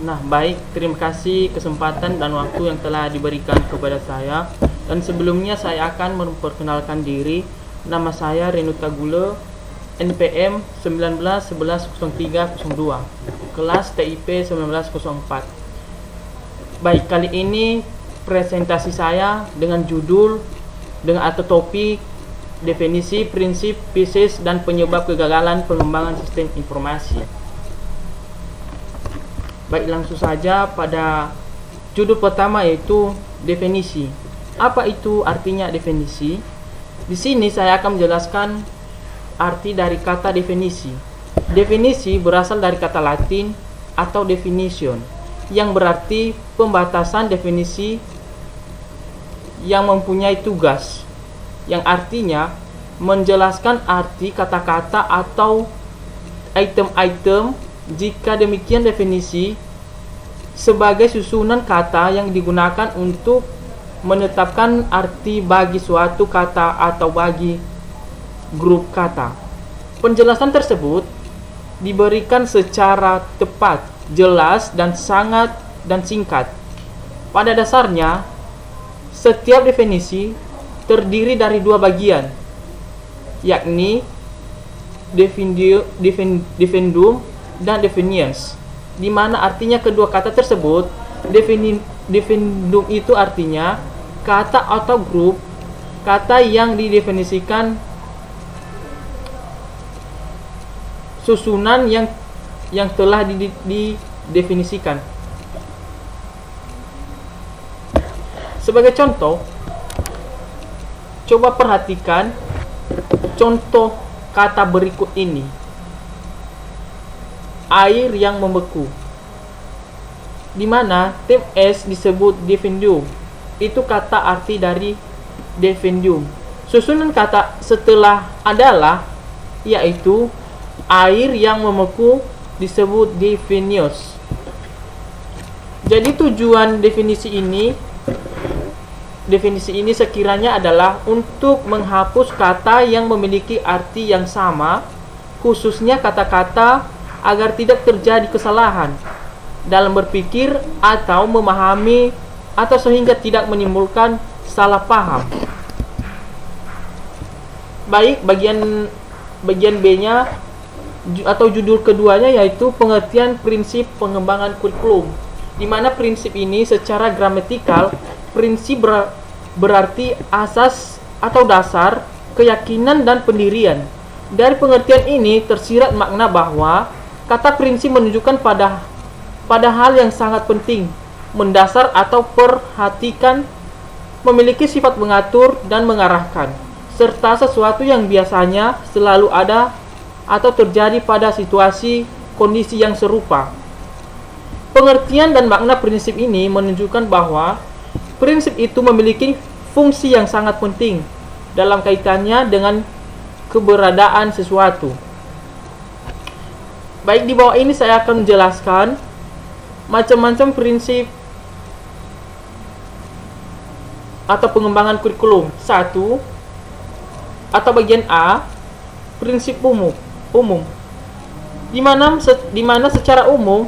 Nah, baik, terima kasih kesempatan dan waktu yang telah diberikan kepada saya. Dan sebelumnya saya akan memperkenalkan diri. Nama saya Renu Tagule, NPM 19110302, kelas TIP 1904. Baik, kali ini presentasi saya dengan judul atau topik definisi, prinsip, pieces, dan penyebab kegagalan pengembangan sistem informasi. Baik, langsung saja pada judul pertama, yaitu definisi. Apa itu artinya definisi? Di sini saya akan menjelaskan arti dari kata definisi. Definisi berasal dari kata Latin atau definition, yang berarti pembatasan. Definisi yang mempunyai tugas, yang artinya menjelaskan arti kata-kata atau item-item. Jika demikian, definisi sebagai susunan kata yang digunakan untuk menetapkan arti bagi suatu kata atau bagi grup kata. Penjelasan tersebut diberikan secara tepat, jelas, dan singkat. Pada dasarnya, setiap definisi terdiri dari dua bagian, yakni definium dan definiens, di mana artinya kedua kata tersebut. Definium itu artinya kata atau grup kata yang didefinisikan, susunan yang telah didefinisikan. Sebagai contoh, coba perhatikan contoh kata berikut ini. Air yang membeku, di mana tim S disebut definium. Itu kata arti dari definium. Susunan kata setelah adalah, yaitu air yang membeku disebut definius. Jadi tujuan definisi ini sekiranya adalah untuk menghapus kata yang memiliki arti yang sama, khususnya kata-kata, agar tidak terjadi kesalahan dalam berpikir atau memahami, atau sehingga tidak menimbulkan salah paham. Baik, bagian B-nya atau judul keduanya, yaitu pengertian prinsip pengembangan kurikulum, di mana prinsip ini secara gramatikal, prinsip berarti asas atau dasar, keyakinan, dan pendirian. Dari pengertian ini tersirat makna bahwa kata prinsip menunjukkan pada hal yang sangat penting, mendasar atau perhatikan, memiliki sifat mengatur dan mengarahkan, serta sesuatu yang biasanya selalu ada atau terjadi pada situasi kondisi yang serupa. Pengertian dan makna prinsip ini menunjukkan bahwa prinsip itu memiliki fungsi yang sangat penting dalam kaitannya dengan keberadaan sesuatu. Baik, di bawah ini saya akan menjelaskan macam-macam prinsip atau pengembangan kurikulum. 1. Atau bagian A, prinsip umum. Di mana secara umum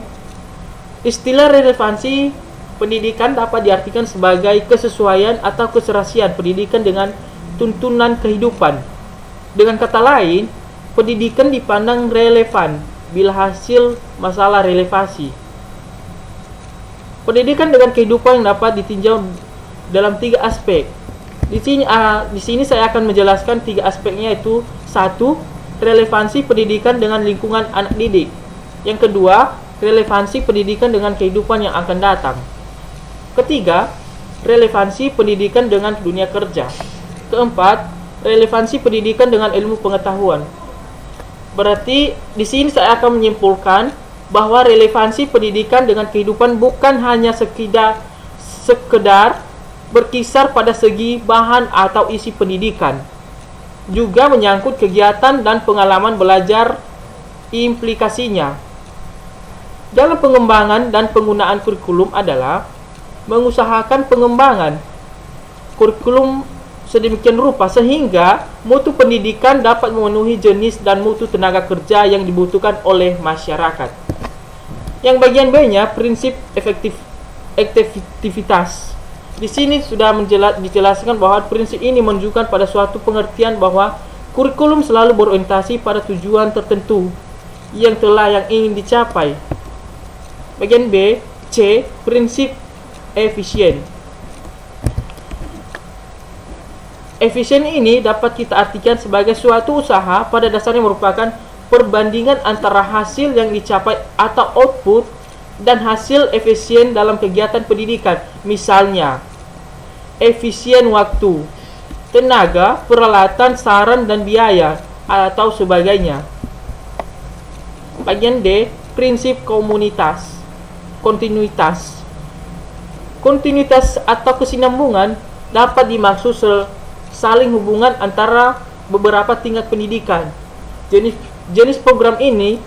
istilah relevansi pendidikan dapat diartikan sebagai kesesuaian atau keserasian pendidikan dengan tuntunan kehidupan. Dengan kata lain, pendidikan dipandang relevan bila hasil masalah relevasi. Pendidikan dengan kehidupan yang dapat ditinjau dalam 3 aspek. Di sini saya akan menjelaskan 3 aspeknya, yaitu 1. Relevansi pendidikan dengan lingkungan anak didik. Yang kedua, relevansi pendidikan dengan kehidupan yang akan datang. Ketiga, relevansi pendidikan dengan dunia kerja. Keempat, relevansi pendidikan dengan ilmu pengetahuan. Berarti di sini saya akan menyimpulkan bahwa relevansi pendidikan dengan kehidupan bukan hanya sekedar berkisar pada segi bahan atau isi pendidikan, juga menyangkut kegiatan dan pengalaman belajar implikasinya. Dalam pengembangan dan penggunaan kurikulum adalah mengusahakan pengembangan kurikulum sedemikian rupa sehingga mutu pendidikan dapat memenuhi jenis dan mutu tenaga kerja yang dibutuhkan oleh masyarakat. Yang bagian B-nya prinsip efektivitas. Di sini sudah dijelaskan bahwa prinsip ini menunjukkan pada suatu pengertian bahwa kurikulum selalu berorientasi pada tujuan tertentu yang ingin dicapai. Bagian B, C, prinsip efisien. Efisien ini dapat kita artikan sebagai suatu usaha pada dasarnya merupakan perbandingan antara hasil yang dicapai atau output dan hasil efisien dalam kegiatan pendidikan. Misalnya, efisien waktu, tenaga, peralatan, saran, dan biaya, atau sebagainya. Bagian D, prinsip kontinuitas. Kontinuitas atau kesinambungan dapat dimaksud saling hubungan antara beberapa tingkat pendidikan. Jenis program ini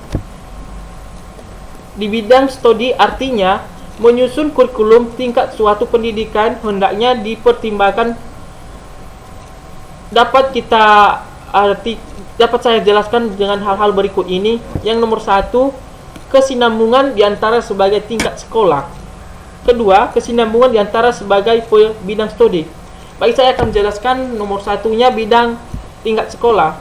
di bidang studi artinya menyusun kurikulum tingkat suatu pendidikan hendaknya dipertimbangkan. Dapat saya jelaskan dengan hal-hal berikut ini. Yang nomor 1, kesinambungan diantara sebagai tingkat sekolah. Kedua, kesinambungan diantara sebagai bidang studi. Baik, saya akan menjelaskan nomor 1-nya bidang tingkat sekolah.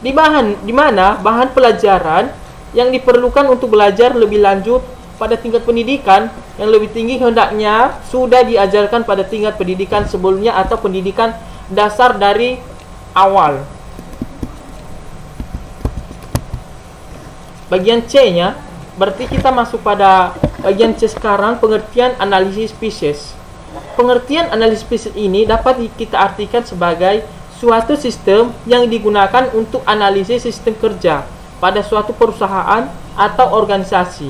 Di mana bahan pelajaran yang diperlukan untuk belajar lebih lanjut pada tingkat pendidikan yang lebih tinggi hendaknya sudah diajarkan pada tingkat pendidikan sebelumnya atau pendidikan dasar dari awal. Bagian C-nya, berarti kita masuk pada bagian C sekarang, pengertian analisis spesies. Pengertian analisis spesies ini dapat kita artikan sebagai suatu sistem yang digunakan untuk analisis sistem kerja pada suatu perusahaan atau organisasi.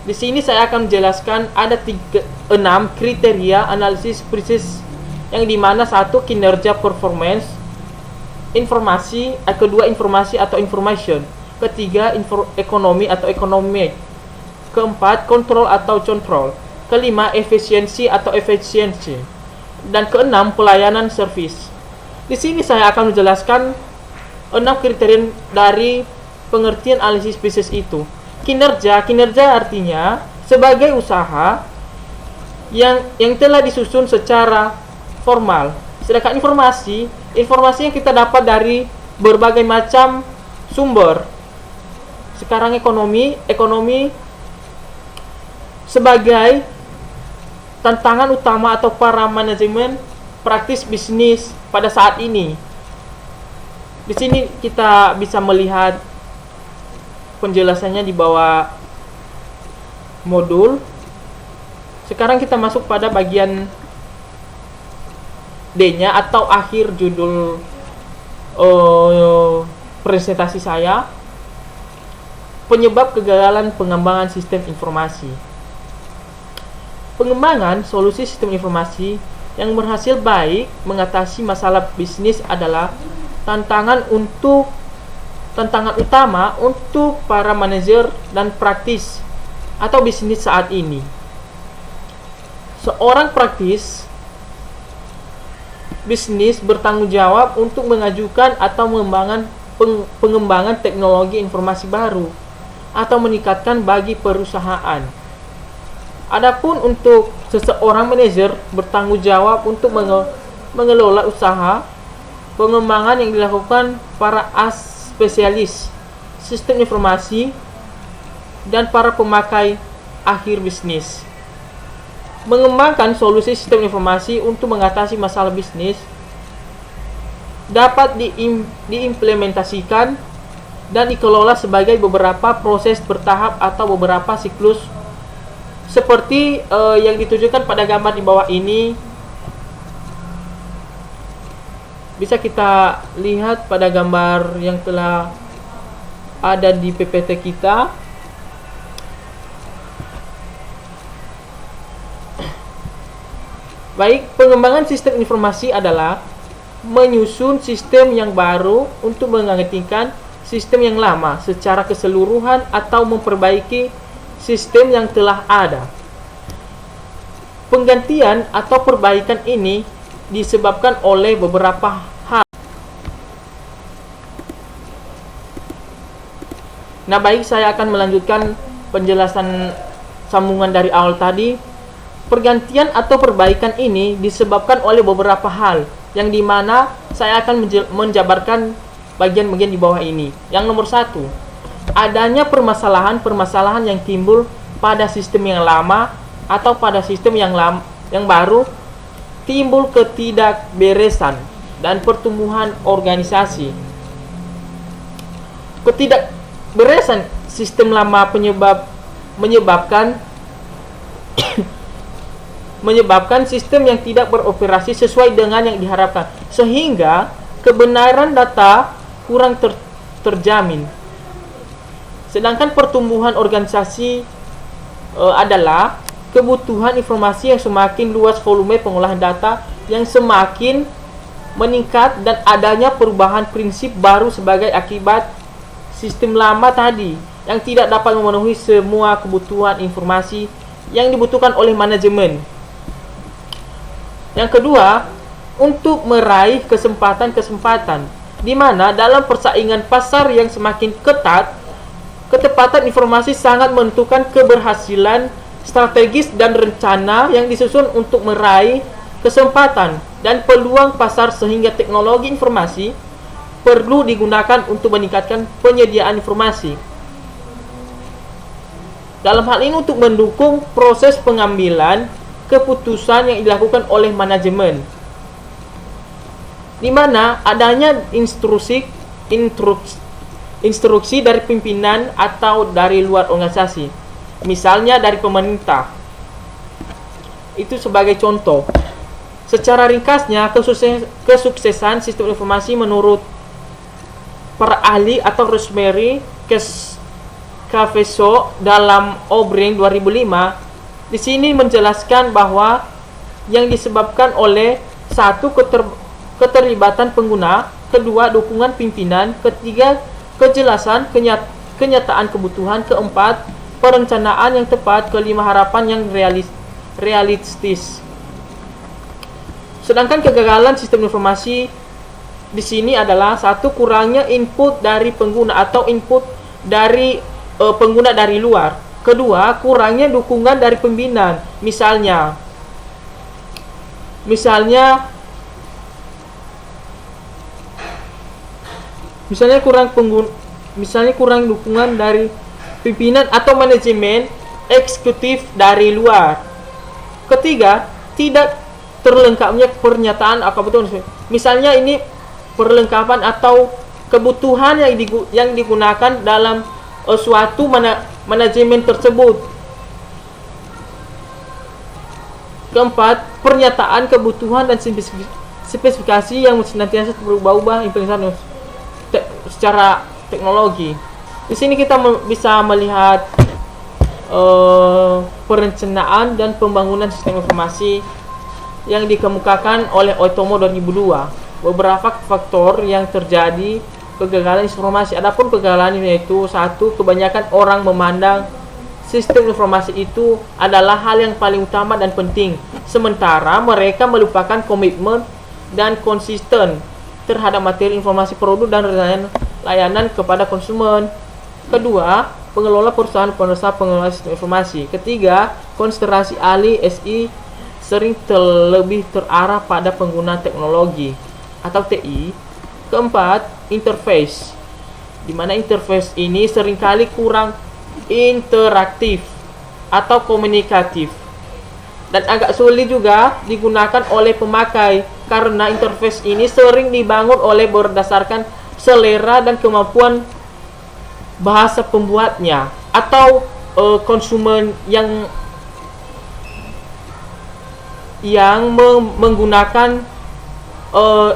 Di sini saya akan menjelaskan ada 6 kriteria analisis spesies, yang dimana 1, kinerja performance, informasi, kedua informasi atau information, ketiga ekonomi atau economic, keempat kontrol atau control, kelima efisiensi atau efisiensi, dan keenam pelayanan service. Di sini saya akan menjelaskan 6 kriteria dari pengertian analisis spesies itu. Kinerja artinya sebagai usaha yang telah disusun secara formal. Sedangkan informasi yang kita dapat dari berbagai macam sumber. Sekarang ekonomi sebagai tantangan utama atau para manajemen praktis bisnis pada saat ini. Di sini kita bisa melihat penjelasannya di bawah modul. Sekarang kita masuk pada bagian D-nya atau akhir judul presentasi saya, penyebab kegagalan pengembangan sistem informasi. Pengembangan solusi sistem informasi yang berhasil baik mengatasi masalah bisnis adalah tantangan utama untuk para manajer dan praktis atau bisnis saat ini. Seorang praktis bisnis bertanggung jawab untuk mengajukan atau pengembangan teknologi informasi baru atau meningkatkan bagi perusahaan. Adapun untuk seseorang manajer bertanggung jawab untuk mengelola usaha pengembangan yang dilakukan para spesialis sistem informasi dan para pemakai akhir bisnis. Mengembangkan solusi sistem informasi untuk mengatasi masalah bisnis dapat diimplementasikan dan dikelola sebagai beberapa proses bertahap atau beberapa siklus seperti yang ditunjukkan pada gambar di bawah ini. Bisa kita lihat pada gambar yang telah ada di PPT kita. Baik, pengembangan sistem informasi adalah menyusun sistem yang baru untuk menggantikan sistem yang lama secara keseluruhan atau memperbaiki sistem yang telah ada. Penggantian atau perbaikan ini disebabkan oleh beberapa hal. Nah, baik, saya akan melanjutkan penjelasan sambungan dari awal tadi, pergantian atau perbaikan ini disebabkan oleh beberapa hal yang dimana saya akan menjabarkan bagian-bagian di bawah ini. Yang nomor satu, adanya permasalahan-permasalahan yang timbul pada sistem yang lama atau pada sistem yang baru, timbul ketidakberesan dan pertumbuhan organisasi. Ketidakberesan sistem lama menyebabkan sistem yang tidak beroperasi sesuai dengan yang diharapkan, sehingga kebenaran data kurang terjamin. Sedangkan pertumbuhan organisasi adalah kebutuhan informasi yang semakin luas, volume pengolahan data yang semakin meningkat, dan adanya perubahan prinsip baru sebagai akibat sistem lama tadi yang tidak dapat memenuhi semua kebutuhan informasi yang dibutuhkan oleh manajemen. Yang kedua, untuk meraih kesempatan-kesempatan, di mana dalam persaingan pasar yang semakin ketat, ketepatan informasi sangat menentukan keberhasilan strategis dan rencana yang disusun untuk meraih kesempatan dan peluang pasar, sehingga teknologi informasi perlu digunakan untuk meningkatkan penyediaan informasi. Dalam hal ini untuk mendukung proses pengambilan keputusan yang dilakukan oleh manajemen, di mana adanya instruksi dari pimpinan atau dari luar organisasi, misalnya dari pemerintah. Itu sebagai contoh. Secara ringkasnya, kesuksesan sistem informasi menurut para ahli atau Rosemary Caveso dalam O'Brien 2005 di sini menjelaskan bahwa yang disebabkan oleh satu, keterlibatan pengguna, kedua, dukungan pimpinan, ketiga, kejelasan kenyataan kebutuhan, keempat, perencanaan yang tepat, kelima, harapan yang realistis. Sedangkan kegagalan sistem informasi di sini adalah satu, kurangnya input dari pengguna atau input dari pengguna dari luar. Kedua, kurangnya dukungan dari pimpinan. Misalnya kurang dukungan dari pimpinan atau manajemen eksekutif dari luar. Ketiga, tidak terlengkapnya pernyataan apa betul. Misalnya ini perlengkapan atau kebutuhan yang digunakan dalam suatu manajemen tersebut. Keempat, pernyataan kebutuhan dan spesifikasi yang senantiasa berubah-ubah implementasi secara teknologi. Di sini kita bisa melihat perencanaan dan pembangunan sistem informasi yang dikemukakan oleh Otomo 2002. Beberapa faktor yang terjadi kegagalan informasi. Adapun kegagalan yaitu satu, kebanyakan orang memandang sistem informasi itu adalah hal yang paling utama dan penting, sementara mereka melupakan komitmen dan konsisten terhadap materi informasi produk dan layanan kepada konsumen. Kedua, pengelola perusahaan pengelola sistem informasi. Ketiga, konsentrasi ahli SI sering lebih terarah pada pengguna teknologi atau TI. Keempat, interface, di mana interface ini seringkali kurang interaktif atau komunikatif dan agak sulit juga digunakan oleh pemakai karena interface ini sering dibangun berdasarkan selera dan kemampuan bahasa pembuatnya atau konsumen yang menggunakan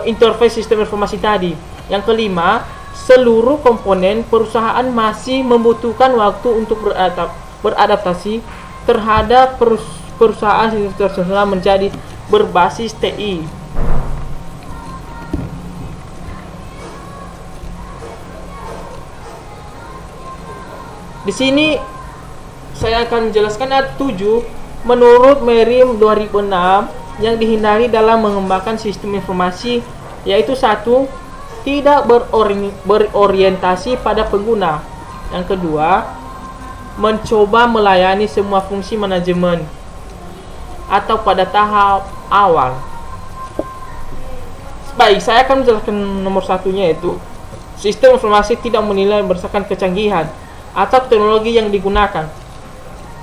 interface sistem informasi tadi. Yang kelima, seluruh komponen perusahaan masih membutuhkan waktu untuk beradaptasi terhadap perusahaan internasional menjadi berbasis TI. Di sini saya akan menjelaskan ada 7 menurut Merriam 2006 yang dihindari dalam mengembangkan sistem informasi, yaitu satu, tidak berorientasi pada pengguna. Yang kedua, mencoba melayani semua fungsi manajemen atau pada tahap awal. Baik, saya akan menjelaskan nomor satunya, yaitu sistem informasi tidak menilai berdasarkan kecanggihan atau teknologi yang digunakan.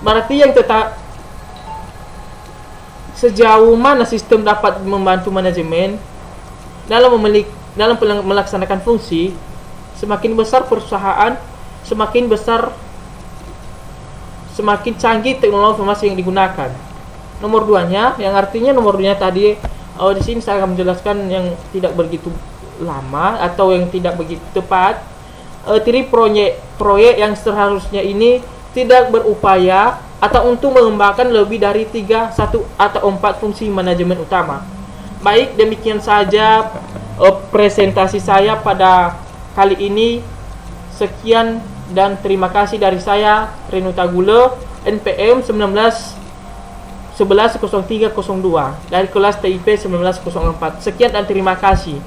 Berarti yang tetap sejauh mana sistem dapat membantu manajemen dalam melaksanakan fungsi. Semakin besar perusahaan, semakin canggih teknologi informasi yang digunakan. Nomor duanya, yang artinya nomor duanya tadi, di sini saya akan menjelaskan yang tidak begitu lama atau yang tidak begitu tepat. Proyek yang seharusnya ini tidak berupaya atau untuk mengembangkan lebih dari 3, 1 atau 4 fungsi manajemen utama. Baik, demikian saja presentasi saya pada kali ini. Sekian dan terima kasih dari saya, Renu Tagule, NPM 110302 dari kelas TIP 1904. Sekian dan terima kasih.